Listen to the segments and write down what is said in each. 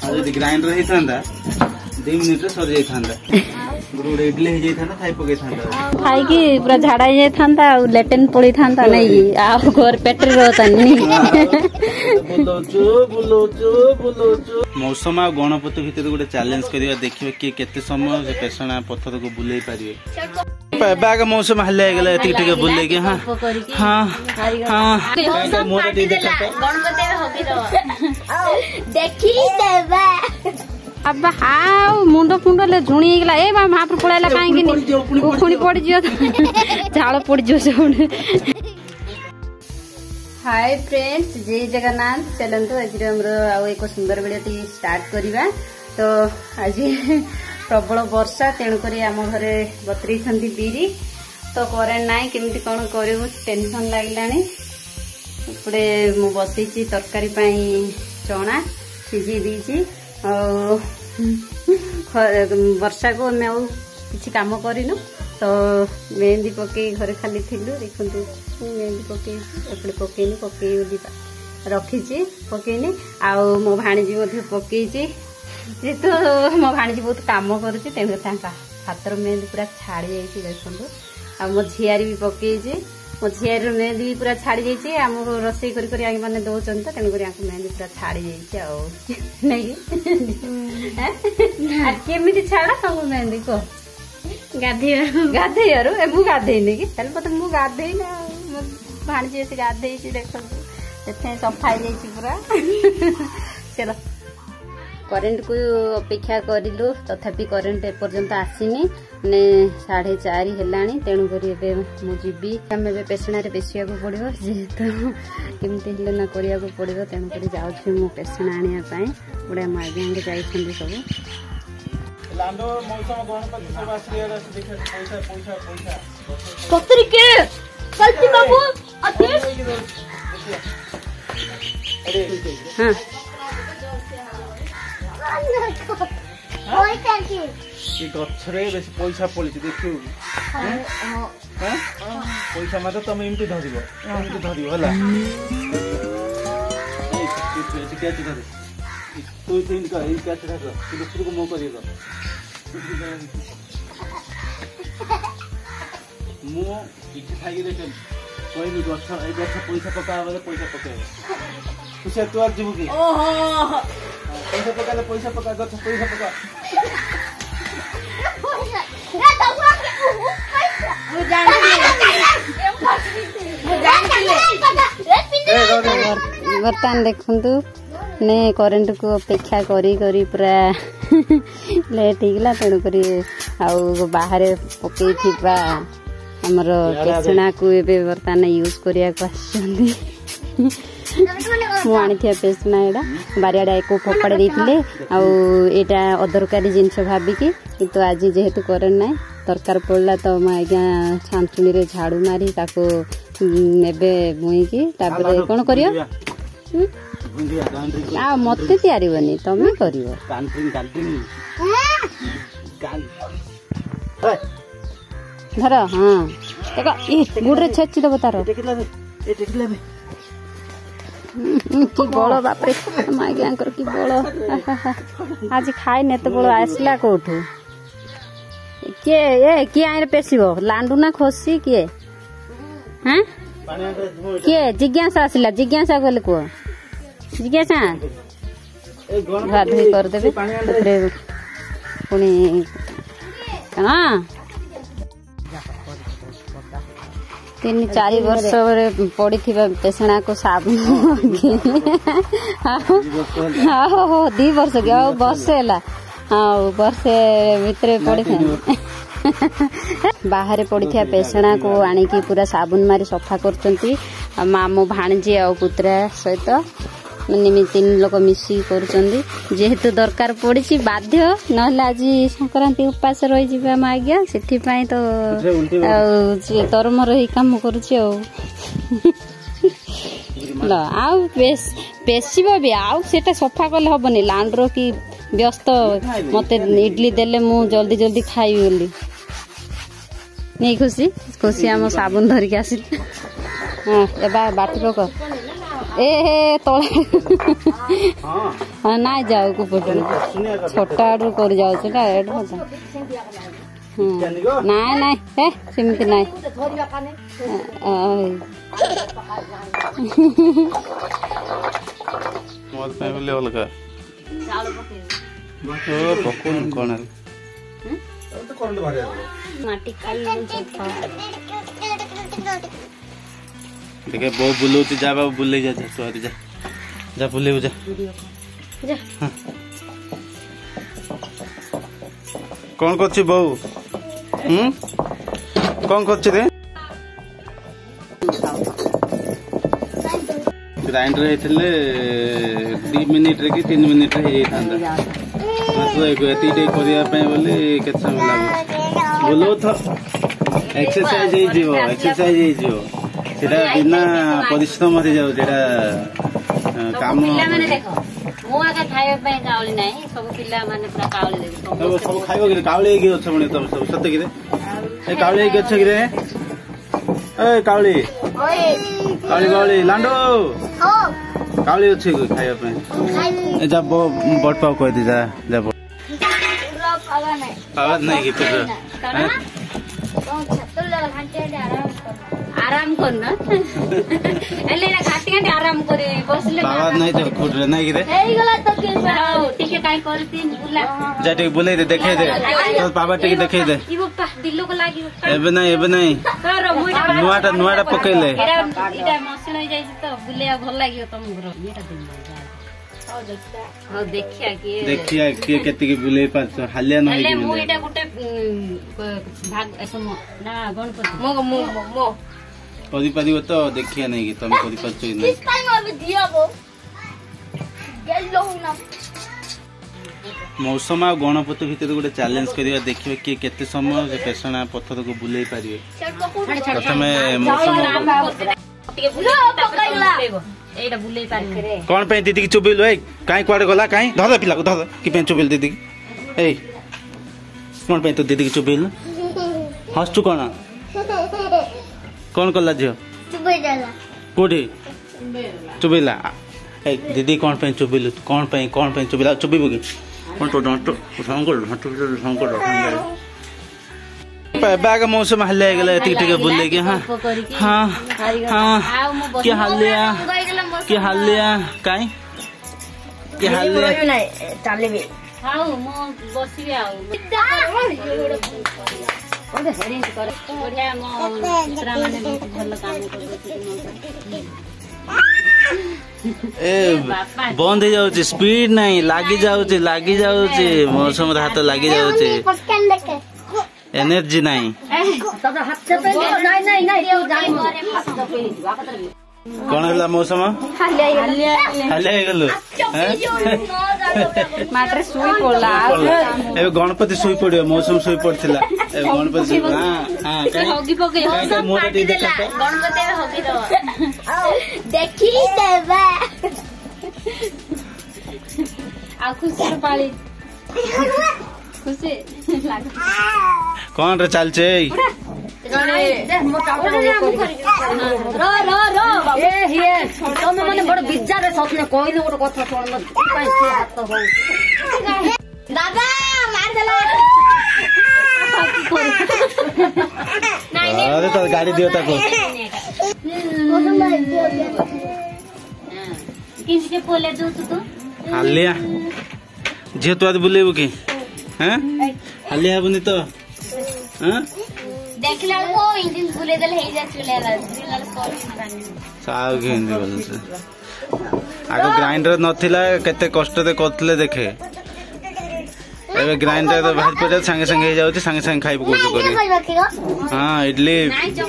Grinder होता 2 minute सरी जाता गोटे इडली हो जाता खाई पकई था खाई पूरा झाड़ा हो जाता लेट्रिन पड़ी था नहीं घर पेट रहता मौसम आ गणपति भितर गोटे चैलेंज करवा देखिए किए केते समय से पेषणा पत्थर को बुले पारे बाग मौसम हल्ले गला टिके बुले के हां हां हां मोर दे देखा देखी देबा अब हाउ मुंड फुंड ले झुणी गला ए महापुर पळाला काहे उखुणी पड़ जियो झाड़ पड़ जियो से हाय फ्रेंड्स जय जगन्नाथ चलंतु आज हमरो एक सुंदर वीडियो स्टार्ट करिबा तो आज प्रबल वर्षा तेणुक आम घरे बतरी बीरी तो करेन्ट ना केमती कौन कर टेंशन लगलानी मु बसी तरकारी चना सीझी दीची वर्षा को आम किसी कम करनु तो मेहंदी पकई घरे खाली थिलु देखु मेहंदी पकई एपटे पकईनी पकई रखी पकईनी आउ मो भाणीजी पकई जेहेतु मो भाणीजी बहुत कम करुच्ची तेणु हाथर मेहंदी पूरा छाड़ी जाइए देखो आ मो झियारी भी पकई मो झियारी मेहंदी भी पूरा छाड़ी जाइए आम रोसे मैंने दौरान तो तेणुक मेहंदी पूरा छाड़ी जाइए केमी छाड़ा तुम मेहंदी कह गाधेयु मु गाधेनी कि मत मु गाधे भाणीजी आसी गाधे देखो सफा पूरा चलो करेन्ट को अपेक्षा करूँ तथापि करेन्ट एपर्यंत आसीनी ने 4:30 है तेणुक मुझी आम ए पेषणा पेशिया पड़ो जेहेतु केमती ना करा पड़ो तेणुक जाऊँ मो पेषणा आने गोटे आम आज्ञा जाइए सब गछरे बेस पैसा पड़ी देखियो पैसा मत तुम एमती धर है मो कर खाई देख कहली गछ पैसा पका पैसा पकड़ तू आज जीव कि पैसा पका पैसा पका गछ पैसा पका बर्तमान देखु ने करेन्ट को अपेक्षा करी पूरा लेट होगा तेणुक बाहर पकई आमर पेषणा को एबे बर्तमान यूज करिया को मु आनी पेषणा एटा बारियाडा एक फोपाड़ी देते आटा अदरकारी जिनस भाविकी किंतु आज जेहेतु करेन्ट ना दरकार पड़ला तो मैं आज्ञा छांचुणी रे झाड़ू मारी ताको एबे बुईकी तापर कोन करियो आ मते तैयारीबनी तमे करियो धर हाँ देखो गुड़े छेची दब तार कि बड़ बापरे आज्ञा कि बड़ आज खाई ने तो बड़ आसला कौठू किए आईने पेशिब लांडू ना खोसी किए हाँ किए जिज्ञासा आसला जिज्ञासा कहले कह जिज्ञासा गाधे करदेवे पुणी हाँ 3-4 वर्ष पड़ी पेषणा को साबुन 2 वर्ष के वर्षे है हाँ वर्षे भितर पड़ी बाहर पड़ी पेषणा को आणिकी पूरा साबुन मारी सफा कर मामो भाणजी आ पुतरा सहित मैंने 3 लोक मिसी कर जेहेतु दरकार पड़ी बाध्य ना आज संक्रांति उपास रही आज्ञा से तो तरमर ही कम कर पेशिब भी आउ सफा कले हेनी लांड्रो कि व्यस्त मत इडली देले मु जल्दी जल्दी खाई बोली नहीं खुशी खुशी आम साबुन धरिक आस हाँ ए बाट पक ए तले हाँ ना जाओ को पटो छोटा आडू कर जाओ छटा एड होता ना ना ए सिमति ना मोर पे बोले अलगा ओ पकोन कोन तो कोन भारी माटी खाई देखे बो बुलौती जा बाबू बुले जा तू जा जा बुले जा जा कौन करछि बो कौन करछि रे ग्राइंडर हेतले 2 मिनिट रे कि 3 मिनिट रे हे थांदा मतलब एती टे करिया पे बोले केत समय लागो बोलो तो एक्सरसाइज हे जिवो सेटा बिना परिश्रम रे जाऊ जेटा काम पिल्ला माने देखो मो आका खाଇବା ପାଇଁ कावली नाही सब पिल्ला माने पूरा कावली देखो सब खाइबो कि कावली के छ बने तब सब सत्य कि रे ए कावली के छ कि रे ए कावली कावली लांडो कावली अछि खाଇବା ପାଇଁ ए जा बट पाव कह दे जा पावा नहीं कि तो आराम करना एले ना घाटी घाटी आराम करे बसले बाबा नहीं तो खुद नहीं कि रे एई गला तो के ठीक है काई करतीन बुला जा ठीक बुले दे देखे दे तो बाबा ठीक देखे दे ई बप्पा दिलो को लागी एबे नहीं कर नुआटा पकेले एटा मशीन हो जाई तो बुले भल लागियो तुम घर एटा दिन देखिया किए केति के बुले पास हालिया नहीं एले मु एटा गुटे भाग असम ना गणपति मो करी पारिबो तो देखिया नहीं कि तुम करी पाछ कि नहीं किस टाइम अभी दिया वो गेलो ना मौसम आ गणपति भीतर गोटे चैलेंज करिया देखिबे कि केते समय से पेशना पत्थर को बुले पारिबे प्रथमे मौसम एटा बुले पारिबे कौन पे दीदी की चुबिल ए काई कुआडे गला काई धर पिला को धर कि पे चुबिल दीदी ए कौन पे तो दीदी की चुबिल हसचु कौन कला जियो चुबेला कोठी चुबिला ए दीदी कौन पे चुबिल कौन पे चुबिला चुबिबो कि कौन तो डंट संकट बैग मौसम हल्ले गेला एति टिके बुले के हां के हल्लिया काई के हल्लिया नहीं चालेबे हाउ मो बसी आउ ओदे हेरिंग कर बढ़िया मो दूसरा माने बहुत भलो काम ए बंद हो जाउची स्पीड नहीं लागी जाउची मौसम हाथ लागी जाउची एनर्जी नहीं कौन है मौसम हालिया गलु मात्र सुई पड़ला ए गणपति सुई पड़ियो मौसम सुई पड़थिला ए गणपति हां होगी पके मोटा टी देखा गणपति होगी दो देखी देबा आ खुशी पाली खुशी लाग कौन रे चलचे तमे माने बड़ बिजार सपने कहले गोटे कथा सुन काई से हाथ हो दादा मार देला अरे तो गाड़ी दियो ताको किसी के बोले दो तू हालिया जे तो आज बुलेबो की हैं हालिया बनी तो हैं देखला को इंजन बुले देले हे जा चलेला दिलर को साव गेंदी बोल से आगो ग्राइंडर नथिला केते कष्ट दे करथले देखे एबे ग्राइंडर तो बाहर पड़े संगे संगे हे जाउची संगे संगे खाइब कोजो करी हां इडली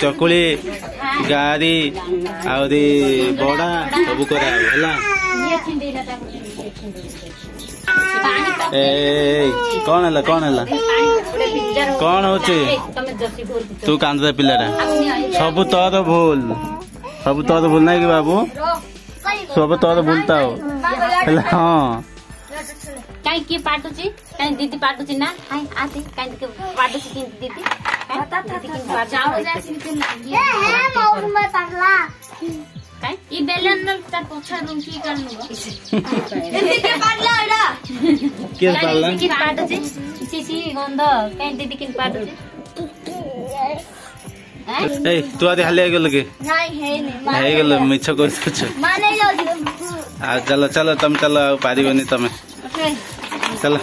चकुली गारी आउरी बड़ा सब करे हला ए कौन है कौन होचे तू कांदा पिलारा सब तोर भूल नहीं कि बाबू सब तोर भूलता हो हां काई के पाटुची काई दीदी पाटुची ना हाय आती काई के पाटुची की दीदी दीदी की पाटुची हे मौसम में पगला काई ई बेलन न ता पछा रुंकी करनु के पाला कि पाटो चाहिँ सिसी गन्ध काई दिदी किन पाटो ए तू आदि हाले गेल के नाही हे नै हे गेल मिछ करछ मानै लो आ चलो चलो तुम चलो पारिबनी तमे चलो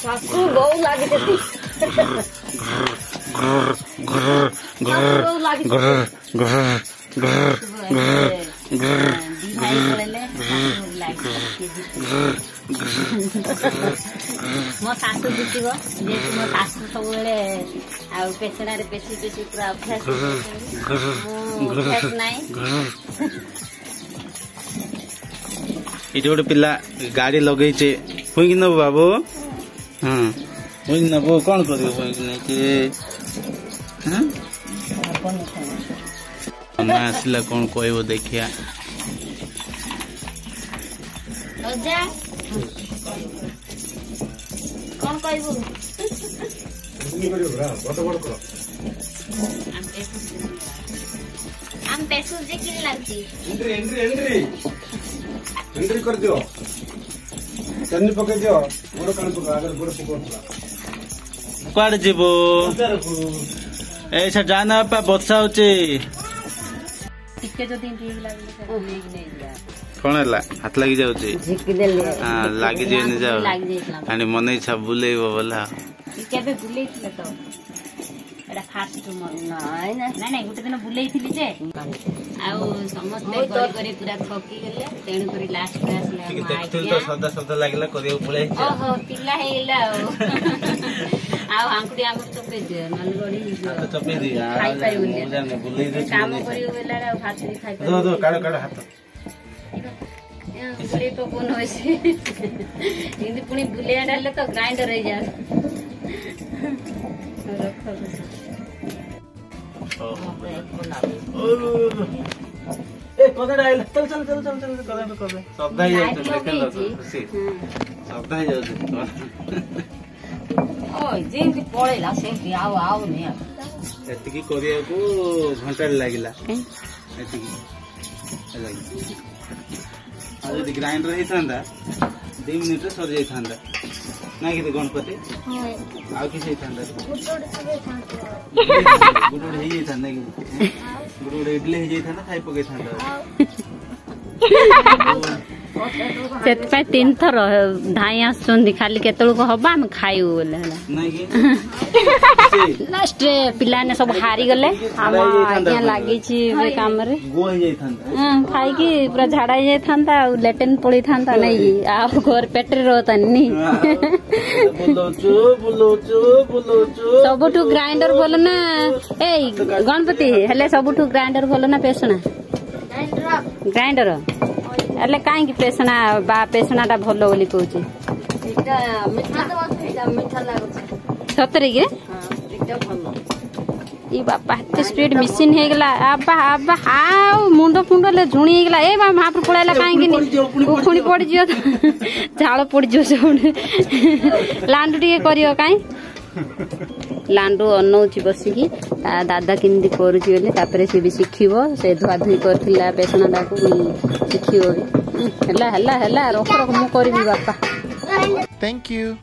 सासु गौ लागि त्यति मो सासु बुझिब जेहेतु मो सासु सबैले आउ पेछणारे पेसी पेसी पुरा अभ्यास नाइ इटे गोटे पिला गाड़ी लगेचे हुई नबो बाबू हाँ हुई नबो कौन कर आसला कौन कहब देखिया कौन कहबो हम पेसु जे किन लागती एंट्री कर दियो चन्नी पके दियो गोड़ कान पका अगर गोड़ पकोला कुआडे जीवो ऐसा जाना पा बच्चा होचे टिके जदी ठीक लागले नेक नै जा कौन है हाथ लगी जाऊे झिकी देले लगी जाए जाओ लागि जाइतला खाली मन इच्छा बुलेब बोला केबे बुलेइथिले त एटा फास्ट मन नाइ नाइ गुटे दिन बुलेइथिली जे आउ समस्त गरी पूरा थकी गेले तेणु करी लास्ट क्लास ले तो सदा सदा लागला करियो बुले ओहो पिल्ला हेला आउ आंकुडी आंकुडी चपे दियो नलगडी तो चपे दिया खाइ पाइ उले जाने बुले दे काम करियो बेला रे भात भी खाइ पाइ दो दो काढो काढो हाथ बुले तो कोन होइसे इन्दि पुनी बुलिया डाले तो ग्राइंडर रह जा रखो ए कदर आइल चल चल चल चल चल कदर कदर शब्द ही जाते लेकिन खुशी शब्द ही जाते ओ जेंति पळेला सेंति आउ आउ ने एतिकी करिया को घंटा लागिला एतिकी लागी अरे ग्राइंडर ही थांदा 2 मिनिट रे सर जाई थांदा ना कि गणपति आउ कि सही थांदा गुडुड हे जाई थांदा कि गुडुड इडली हे जाई थांदा खाइ पके थांदा सेतपा 3 थर धाई आसुंदी खाली केतळु को हबा हम खाइउ बोले हला नहीं कि लास्ट पिला ने सब हारी गले हम आज्ञा लागी छी काम रे गो हे जाई थांदा खाई की पूरा झाड़ा जाय थांता लेटिन पड़ी थांता नहीं आ घर पेटरे रहता नहीं बुलोचो सबुठु ग्राइंडर बोल ना ए गणपति हेले सबुठु ग्राइंडर बोल ना पेसना ग्राइंडर हेले काई की पेसना बा पेसनाटा भलो बोली कहूची एटा मीठा लागुछ सतरे के एटा भलो ई बापा एते स्पीड मशीन हे गेला आबा आबा हाउ मुंडो फुंडो ले झुणी हे गेला ए बा महापुर पळायला काई की उखुणी पड़ी जियो झाळ पड़ी जियो से लांडू टिके करियो काई लांडू अनौची बसिकी ता दादा किंदी करूची बोले तापरे से भी सिखिबो से धुआ धुई करथिला पेसना दाकू सिखिबो हला हला हला रोख रोख मु करबी बापा Thank you.